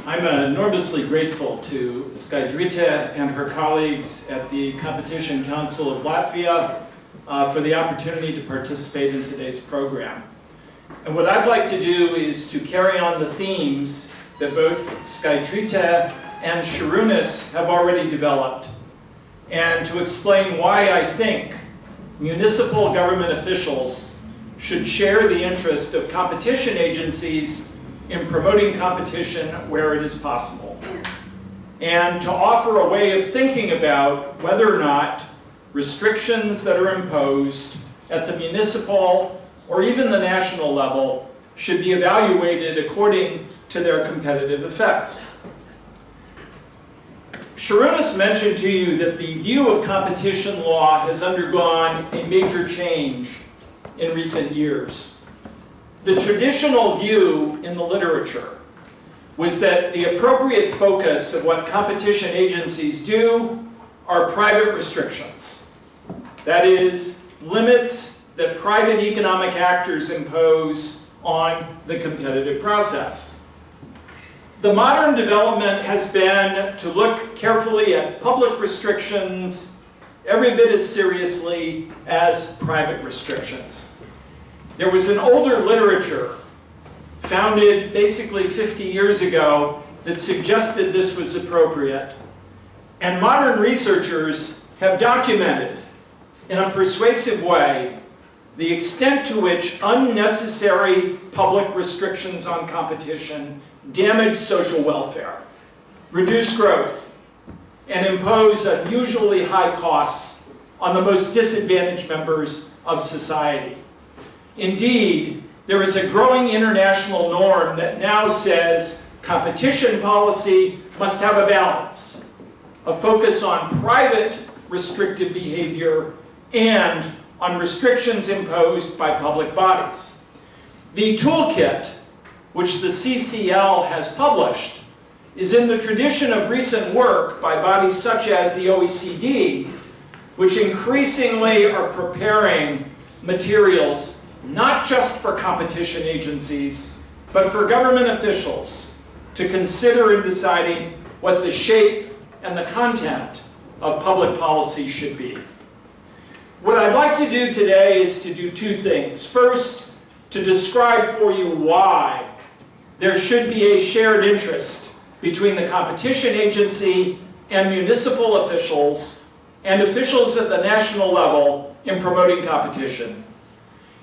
I'm enormously grateful to Skaidrita and her colleagues at the Competition Council of Latvia for the opportunity to participate in today's program. And what I'd like to do is to carry on the themes that both Skaidrita and Šarūnas have already developed, and to explain why I think municipal government officials should share the interest of competition agencies in promoting competition where it is possible, and to offer a way of thinking about whether or not restrictions that are imposed at the municipal or even the national level should be evaluated according to their competitive effects. Šarūnas mentioned to you that the view of competition law has undergone a major change in recent years. The traditional view in the literature was that the appropriate focus of what competition agencies do are private restrictions. That is, limits that private economic actors impose on the competitive process. The modern development has been to look carefully at public restrictions every bit as seriously as private restrictions. There was an older literature founded basically 50 years ago that suggested this was appropriate. And modern researchers have documented in a persuasive way the extent to which unnecessary public restrictions on competition damage social welfare, reduce growth, and impose unusually high costs on the most disadvantaged members of society. Indeed, there is a growing international norm that now says competition policy must have a balance, a focus on private restrictive behavior and on restrictions imposed by public bodies. The toolkit, which the CCL has published, is in the tradition of recent work by bodies such as the OECD, which increasingly are preparing materials not just for competition agencies, but for government officials to consider in deciding what the shape and the content of public policy should be. What I'd like to do today is to do two things. First, to describe for you why there should be a shared interest between the competition agency and municipal officials and officials at the national level in promoting competition.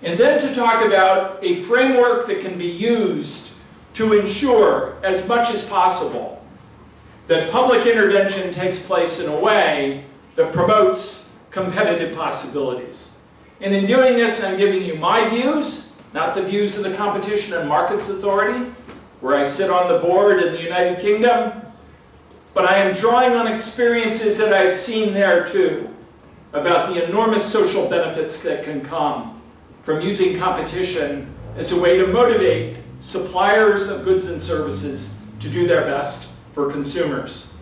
And then to talk about a framework that can be used to ensure as much as possible that public intervention takes place in a way that promotes competitive possibilities. And in doing this, I'm giving you my views, not the views of the Competition and Markets Authority, where I sit on the board in the United Kingdom, but I am drawing on experiences that I've seen there too, about the enormous social benefits that can come from using competition as a way to motivate suppliers of goods and services to do their best for consumers.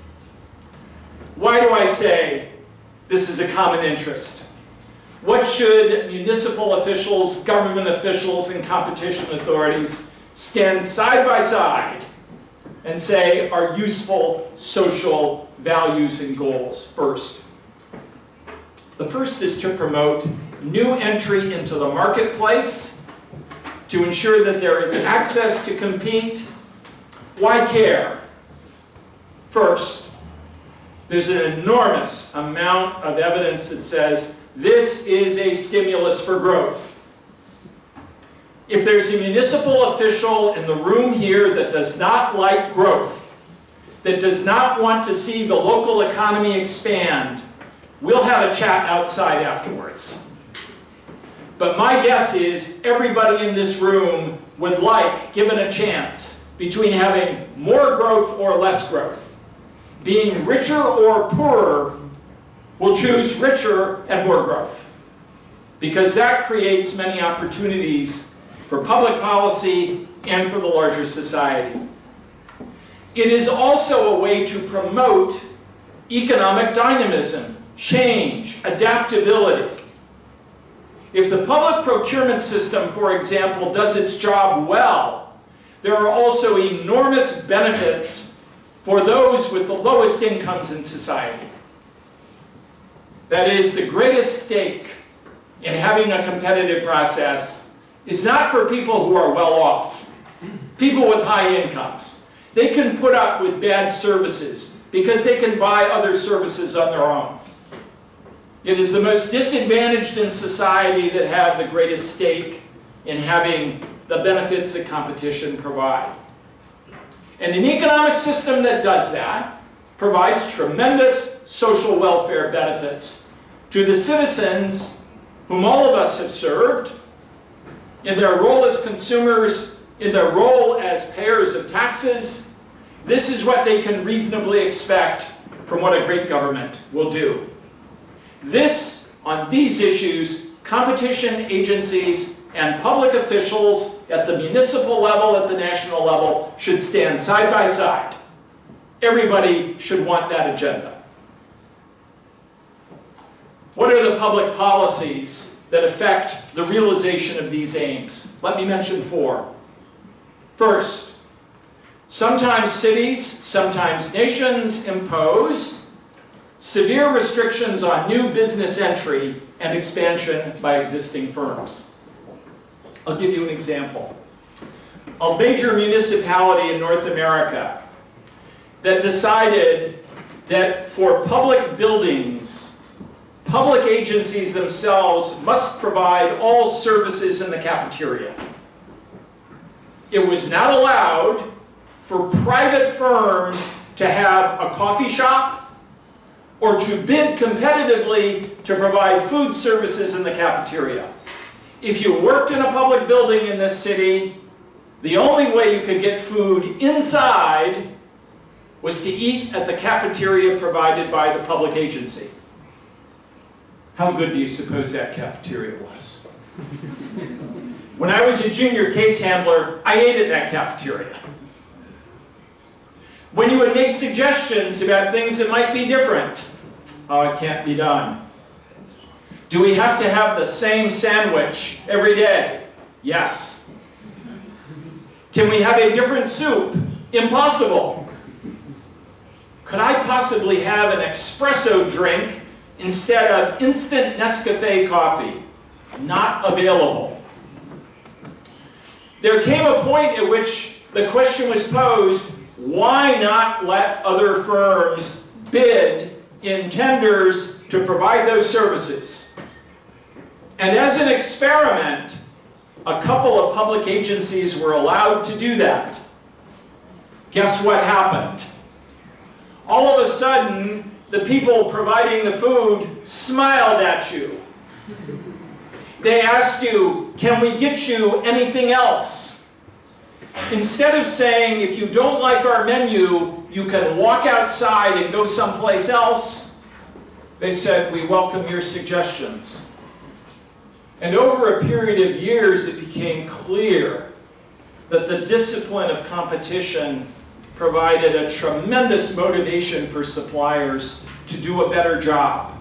Why do I say this is a common interest? What should municipal officials, government officials, and competition authorities stand side by side and say are useful social values and goals first? The first is to promote new entry into the marketplace, to ensure that there is access to compete. Why care? First, there's an enormous amount of evidence that says this is a stimulus for growth. If there's a municipal official in the room here that does not like growth, that does not want to see the local economy expand, we'll have a chat outside afterwards. But my guess is everybody in this room would like, given a chance, between having more growth or less growth, being richer or poorer, will choose richer and more growth, because that creates many opportunities for public policy and for the larger society. It is also a way to promote economic dynamism, change, adaptability. If the public procurement system, for example, does its job well, there are also enormous benefits for those with the lowest incomes in society. That is, the greatest stake in having a competitive process is not for people who are well off, people with high incomes. They can put up with bad services because they can buy other services on their own. It is the most disadvantaged in society that have the greatest stake in having the benefits that competition provide. And an economic system that does that provides tremendous social welfare benefits to the citizens whom all of us have served in their role as consumers, in their role as payers of taxes. This is what they can reasonably expect from what a great government will do. On these issues, competition agencies and public officials at the municipal level, at the national level, should stand side by side. Everybody should want that agenda. What are the public policies that affect the realization of these aims? Let me mention 4. First, sometimes cities, sometimes nations impose severe restrictions on new business entry and expansion by existing firms. I'll give you an example. A major municipality in North America that decided that for public buildings, public agencies themselves must provide all services in the cafeteria. It was not allowed for private firms to have a coffee shop or to bid competitively to provide food services in the cafeteria. If you worked in a public building in this city, the only way you could get food inside was to eat at the cafeteria provided by the public agency. How good do you suppose that cafeteria was? When I was a junior case handler, I ate at that cafeteria. When you would make suggestions about things that might be different, oh, it can't be done. Do we have to have the same sandwich every day? Yes. Can we have a different soup? Impossible. Could I possibly have an espresso drink instead of instant Nescafe coffee? Not available. There came a point at which the question was posed, why not let other firms bid in tenders to provide those services? And as an experiment, a couple of public agencies were allowed to do that. Guess what happened? All of a sudden, the people providing the food smiled at you. They asked you, can we get you anything else? Instead of saying, if you don't like our menu, you can walk outside and go someplace else, they said, we welcome your suggestions. And over a period of years, it became clear that the discipline of competition provided a tremendous motivation for suppliers to do a better job.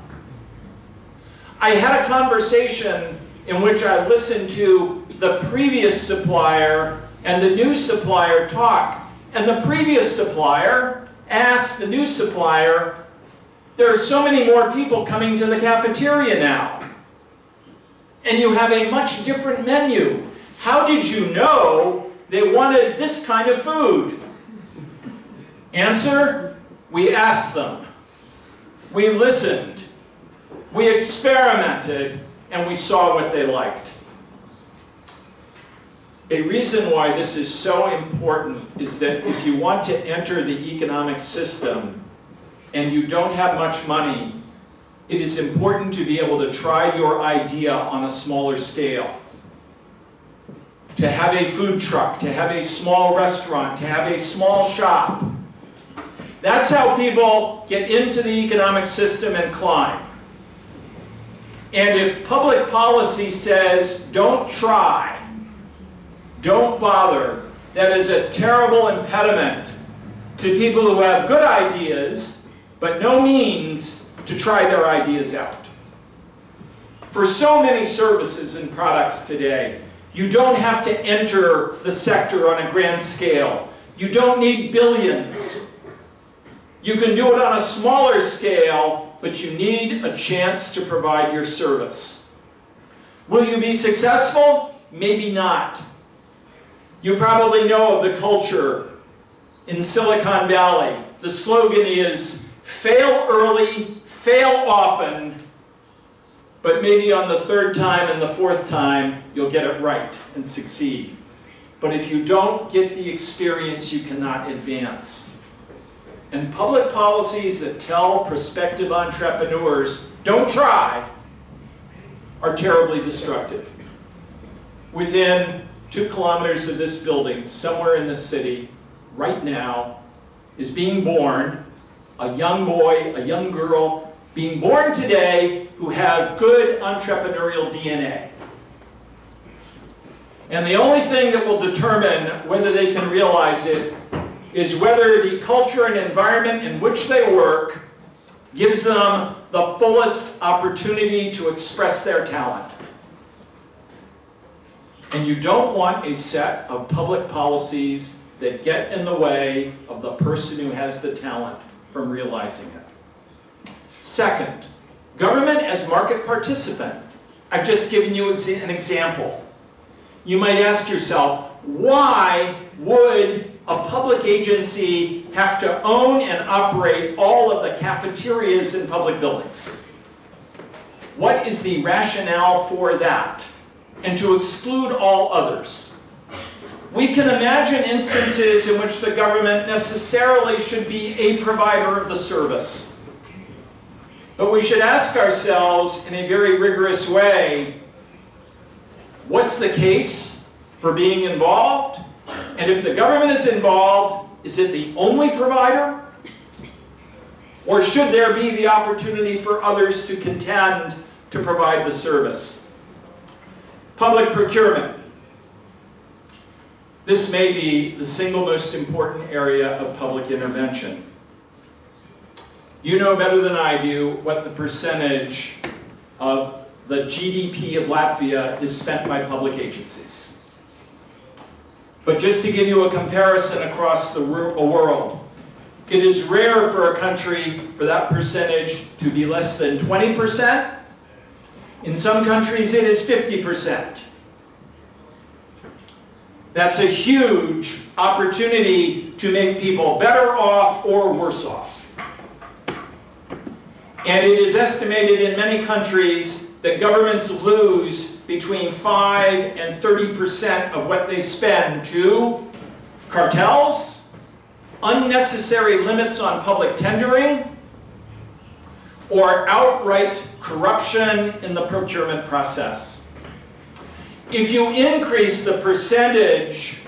I had a conversation in which I listened to the previous supplier and the new supplier talk. And the previous supplier asked the new supplier, there are so many more people coming to the cafeteria now, and you have a much different menu. How did you know they wanted this kind of food? Answer, we asked them. We listened. We experimented, and we saw what they liked. A reason why this is so important is that if you want to enter the economic system and you don't have much money, it is important to be able to try your idea on a smaller scale. To have a food truck, to have a small restaurant, to have a small shop. That's how people get into the economic system and climb. And if public policy says, don't try, don't bother, that is a terrible impediment to people who have good ideas, but no means to try their ideas out. For so many services and products today, You don't have to enter the sector on a grand scale. You don't need billions. You can do it on a smaller scale, but you need a chance to provide your service. Will you be successful? Maybe not. You probably know of the culture in Silicon Valley. The slogan is, fail early, fail often, but maybe on the third time and the fourth time, you'll get it right and succeed. But if you don't get the experience, you cannot advance. And public policies that tell prospective entrepreneurs, don't try, are terribly destructive. Within 2 kilometers of this building, somewhere in this city, right now, is being born a young boy, a young girl, being born today who have good entrepreneurial DNA. And the only thing that will determine whether they can realize it is whether the culture and environment in which they work gives them the fullest opportunity to express their talent. And you don't want a set of public policies that get in the way of the person who has the talent from realizing it. Second, government as market participant. I've just given you an example. You might ask yourself, why would a public agency have to own and operate all of the cafeterias in public buildings? What is the rationale for that? And to exclude all others? We can imagine instances in which the government necessarily should be a provider of the service. But we should ask ourselves in a very rigorous way, what's the case for being involved? And if the government is involved, is it the only provider? Or should there be the opportunity for others to contend to provide the service? Public procurement. This may be the single most important area of public intervention. You know better than I do what the percentage of the GDP of Latvia is spent by public agencies. But just to give you a comparison across the world, it is rare for a country for that percentage to be less than 20%. In some countries it is 50%. That's a huge opportunity to make people better off or worse off. And it is estimated in many countries that governments lose between 5 and 30% of what they spend to cartels, unnecessary limits on public tendering, or outright corruption in the procurement process. If you increase the percentage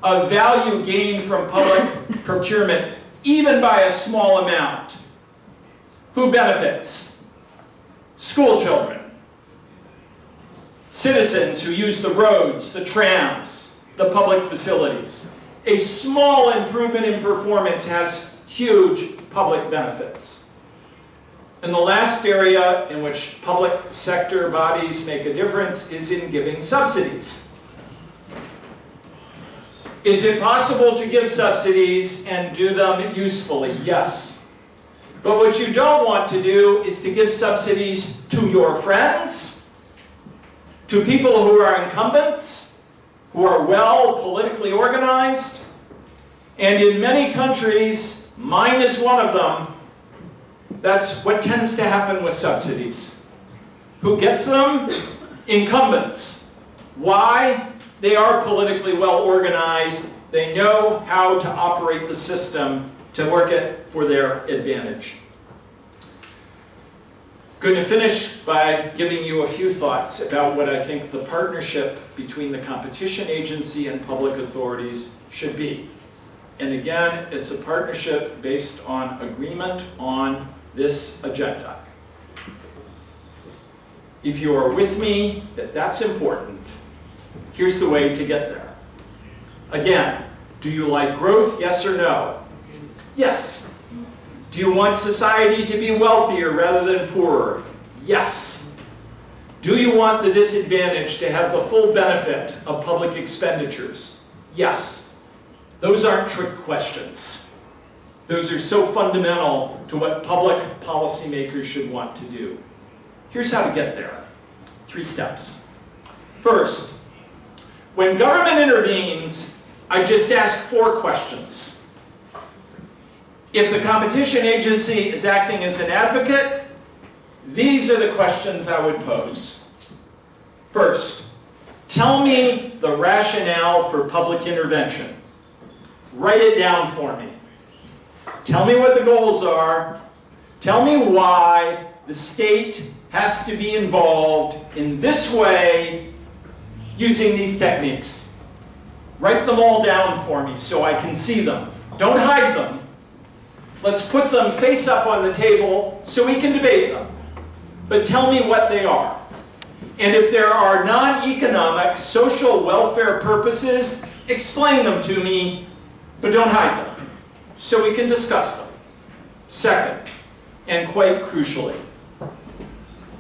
of value gained from public procurement, even by a small amount, who benefits? School children, citizens who use the roads, the trams, the public facilities. A small improvement in performance has huge public benefits. And the last area in which public sector bodies make a difference is in giving subsidies. Is it possible to give subsidies and do them usefully? Yes. But what you don't want to do is to give subsidies to your friends, to people who are incumbents, who are well politically organized, and in many countries, mine is one of them, that's what tends to happen with subsidies. Who gets them? Incumbents. Why? They are politically well organized. They know how to operate the system to work it for their advantage. Going to finish by giving you a few thoughts about what I think the partnership between the competition agency and public authorities should be. And again, it's a partnership based on agreement on this agenda. If you are with me that that's important, here's the way to get there. Again, do you like growth, yes or no? Yes. Do you want society to be wealthier rather than poorer? Yes. Do you want the disadvantaged to have the full benefit of public expenditures? Yes. Those aren't trick questions. Those are so fundamental to what public policymakers should want to do. Here's how to get there. 3 steps. First, when government intervenes, I just ask 4 questions. If the competition agency is acting as an advocate, these are the questions I would pose. First, tell me the rationale for public intervention. Write it down for me. Tell me what the goals are. Tell me why the state has to be involved in this way using these techniques. Write them all down for me so I can see them. Don't hide them. Let's put them face up on the table so we can debate them. But tell me what they are. And if there are non-economic social welfare purposes, explain them to me, but don't hide them, so we can discuss them. Second, and quite crucially,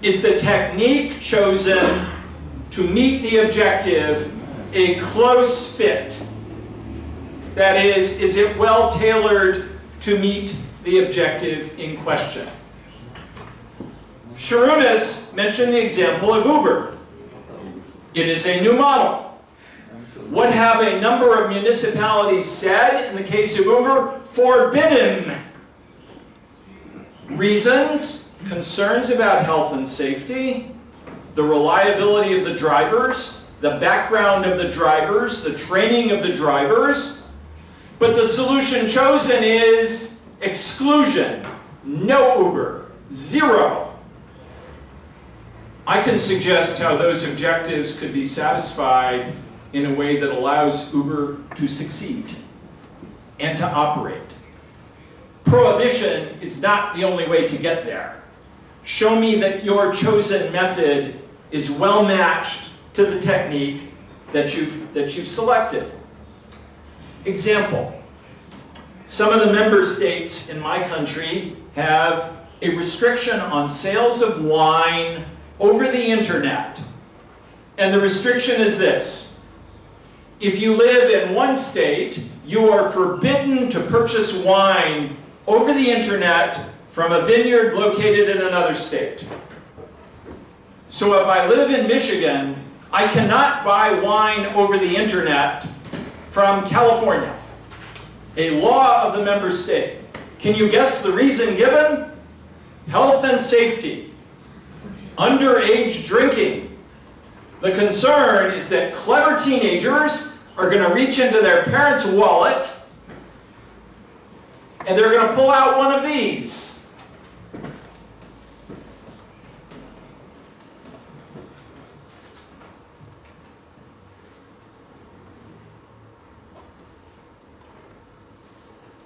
is the technique chosen to meet the objective a close fit? That is it well tailored to meet the objective in question? Sharunas mentioned the example of Uber. It is a new model. What have a number of municipalities said in the case of Uber? Forbidden. Reasons: concerns about health and safety, the reliability of the drivers, the background of the drivers, the training of the drivers. But the solution chosen is exclusion. No Uber. 0. I can suggest how those objectives could be satisfied in a way that allows Uber to succeed and to operate. Prohibition is not the only way to get there. Show me that your chosen method is well matched to the technique that you've selected. Example: some of the member states in my country have a restriction on sales of wine over the internet. And the restriction is this: if you live in one state, you are forbidden to purchase wine over the internet from a vineyard located in another state. So if I live in Michigan, I cannot buy wine over the internet from California, a law of the member state. Can you guess the reason given? Health and safety. Underage drinking. The concern is that clever teenagers are going to reach into their parents' wallet and they're going to pull out one of these.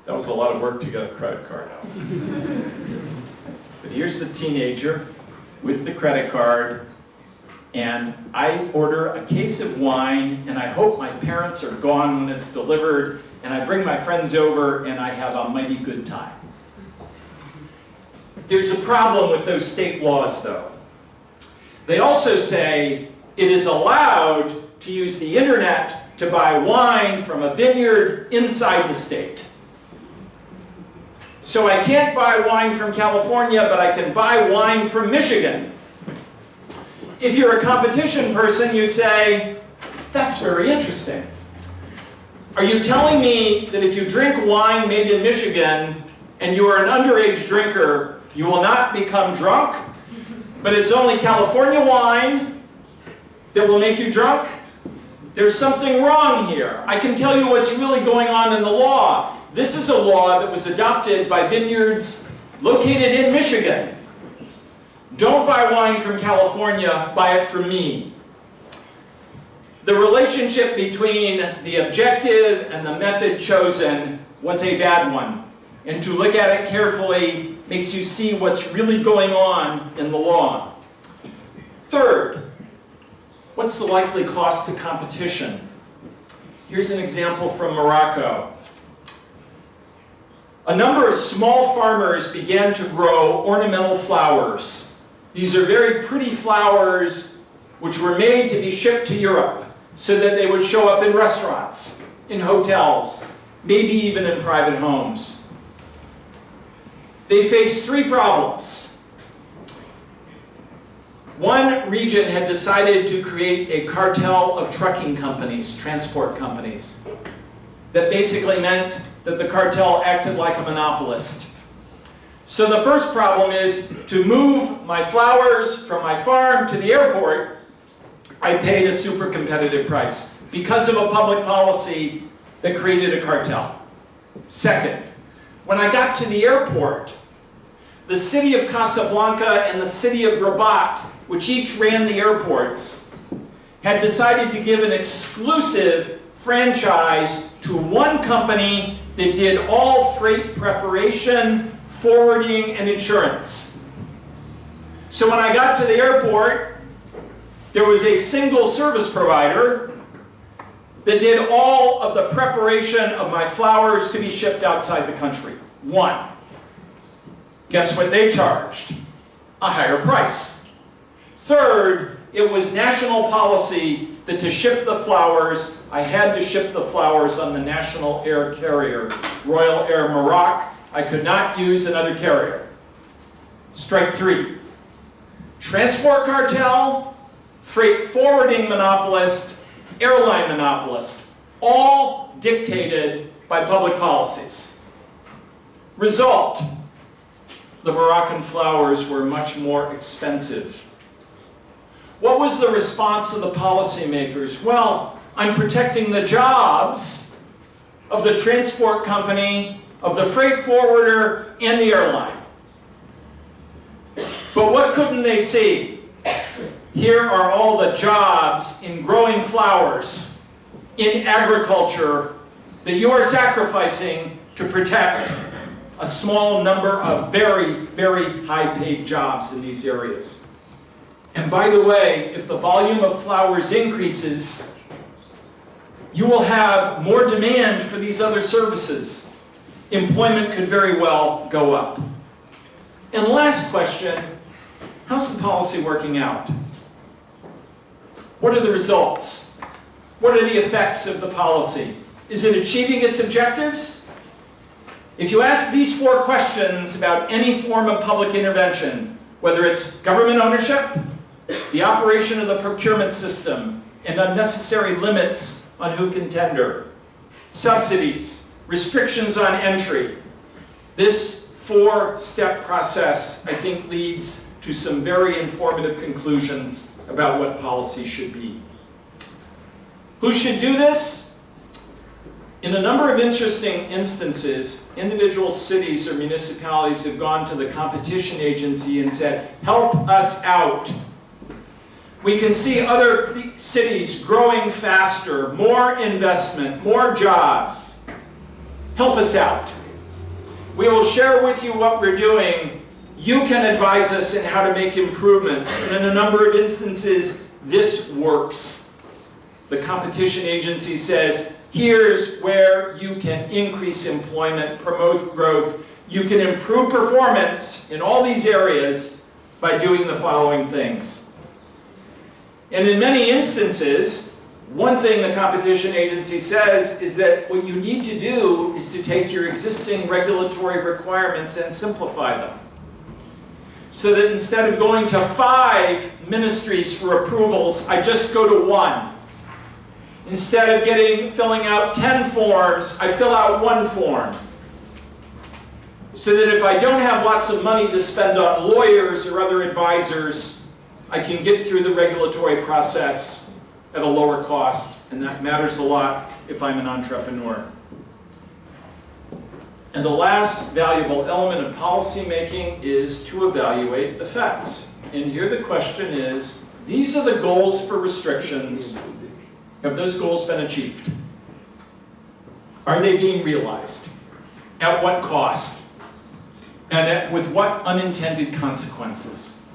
That was a lot of work to get a credit card out. But here's the teenager with the credit card, and I order a case of wine, and I hope my parents are gone when it's delivered, and I bring my friends over, and I have a mighty good time. There's a problem with those state laws, though. They also say it is allowed to use the internet to buy wine from a vineyard inside the state. So I can't buy wine from California, but I can buy wine from Michigan. If you're a competition person, you say, that's very interesting. Are you telling me that if you drink wine made in Michigan and you are an underage drinker, you will not become drunk? But it's only California wine that will make you drunk? There's something wrong here. I can tell you what's really going on in the law. This is a law that was adopted by vineyards located in Michigan. Don't buy wine from California, buy it from me. The relationship between the objective and the method chosen was a bad one. And to look at it carefully makes you see what's really going on in the law. Third, what's the likely cost to competition? Here's an example from Morocco. A number of small farmers began to grow ornamental flowers These are very pretty flowers which were made to be shipped to Europe so that they would show up in restaurants, in hotels, maybe even in private homes. They faced three problems. One region had decided to create a cartel of trucking companies, transport companies. That basically meant that the cartel acted like a monopolist. So the first problem is to move my flowers from my farm to the airport, I paid a super competitive price because of a public policy that created a cartel. Second, when I got to the airport, the city of Casablanca and the city of Rabat, which each ran the airports, had decided to give an exclusive franchise to one company that did all freight preparation, forwarding, and insurance. So when I got to the airport, there was a single service provider that did all of the preparation of my flowers to be shipped outside the country. One. Guess what they charged? A higher price. Third, it was national policy that to ship the flowers, I had to ship the flowers on the national air carrier, Royal Air Maroc. I could not use another carrier. Strike three. Transport cartel, freight forwarding monopolist, airline monopolist, all dictated by public policies. Result, the Moroccan flowers were much more expensive. What was the response of the policymakers? Well, I'm protecting the jobs of the transport company, of the freight forwarder, and the airline. But what couldn't they see? Here are all the jobs in growing flowers, in agriculture, that you are sacrificing to protect a small number of very, very high-paid jobs in these areas. And by the way, if the volume of flowers increases, you will have more demand for these other services. Employment could very well go up. And last question, how's the policy working out? What are the results? What are the effects of the policy? Is it achieving its objectives? If you ask these four questions about any form of public intervention, whether it's government ownership, the operation of the procurement system, and unnecessary limits on who can tender, subsidies, restrictions on entry, this four-step process, I think, leads to some very informative conclusions about what policy should be. Who should do this? In a number of interesting instances, individual cities or municipalities have gone to the competition agency and said, help us out. We can see other cities growing faster, more investment, more jobs. Help us out. We will share with you what we're doing. You can advise us in how to make improvements. And in a number of instances, this works. The competition agency says, here's where you can increase employment, promote growth. You can improve performance in all these areas by doing the following things. And in many instances, one thing the competition agency says is that what you need to do is to take your existing regulatory requirements and simplify them. So that instead of going to 5 ministries for approvals, I just go to 1. Instead of filling out 10 forms, I fill out 1 form. So that if I don't have lots of money to spend on lawyers or other advisors, I can get through the regulatory process at a lower cost, and that matters a lot if I'm an entrepreneur. And the last valuable element of policymaking is to evaluate effects. And here the question is, these are the goals for restrictions. Have those goals been achieved? Are they being realized? At what cost? And with what unintended consequences?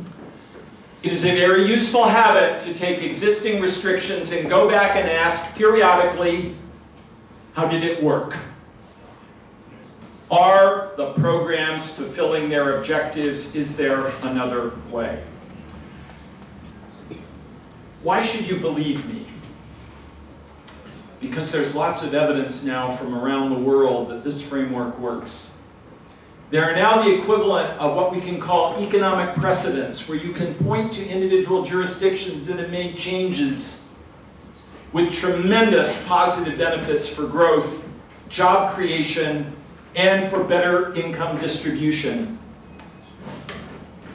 It is a very useful habit to take existing restrictions and go back and ask periodically, how did it work? Are the programs fulfilling their objectives? Is there another way? Why should you believe me? Because there's lots of evidence now from around the world that this framework works. There are now the equivalent of what we can call economic precedents, where you can point to individual jurisdictions that have made changes with tremendous positive benefits for growth, job creation, and for better income distribution.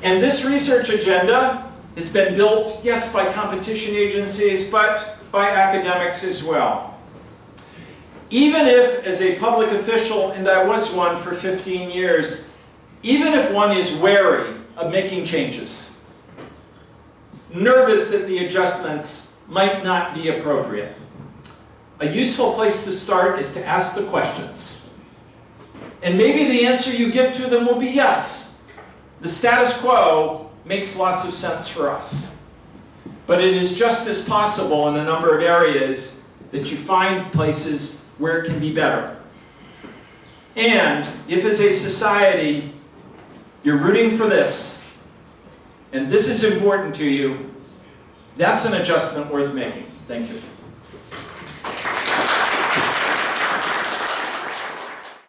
And this research agenda has been built, yes, by competition agencies, but by academics as well. Even if, as a public official, and I was one for 15 years, even if one is wary of making changes, nervous that the adjustments might not be appropriate, a useful place to start is to ask the questions. And maybe the answer you give to them will be yes. The status quo makes lots of sense for us. But it is just as possible in a number of areas that you find places where it can be better. And if as a society you're rooting for this, and this is important to you, that's an adjustment worth making. Thank you.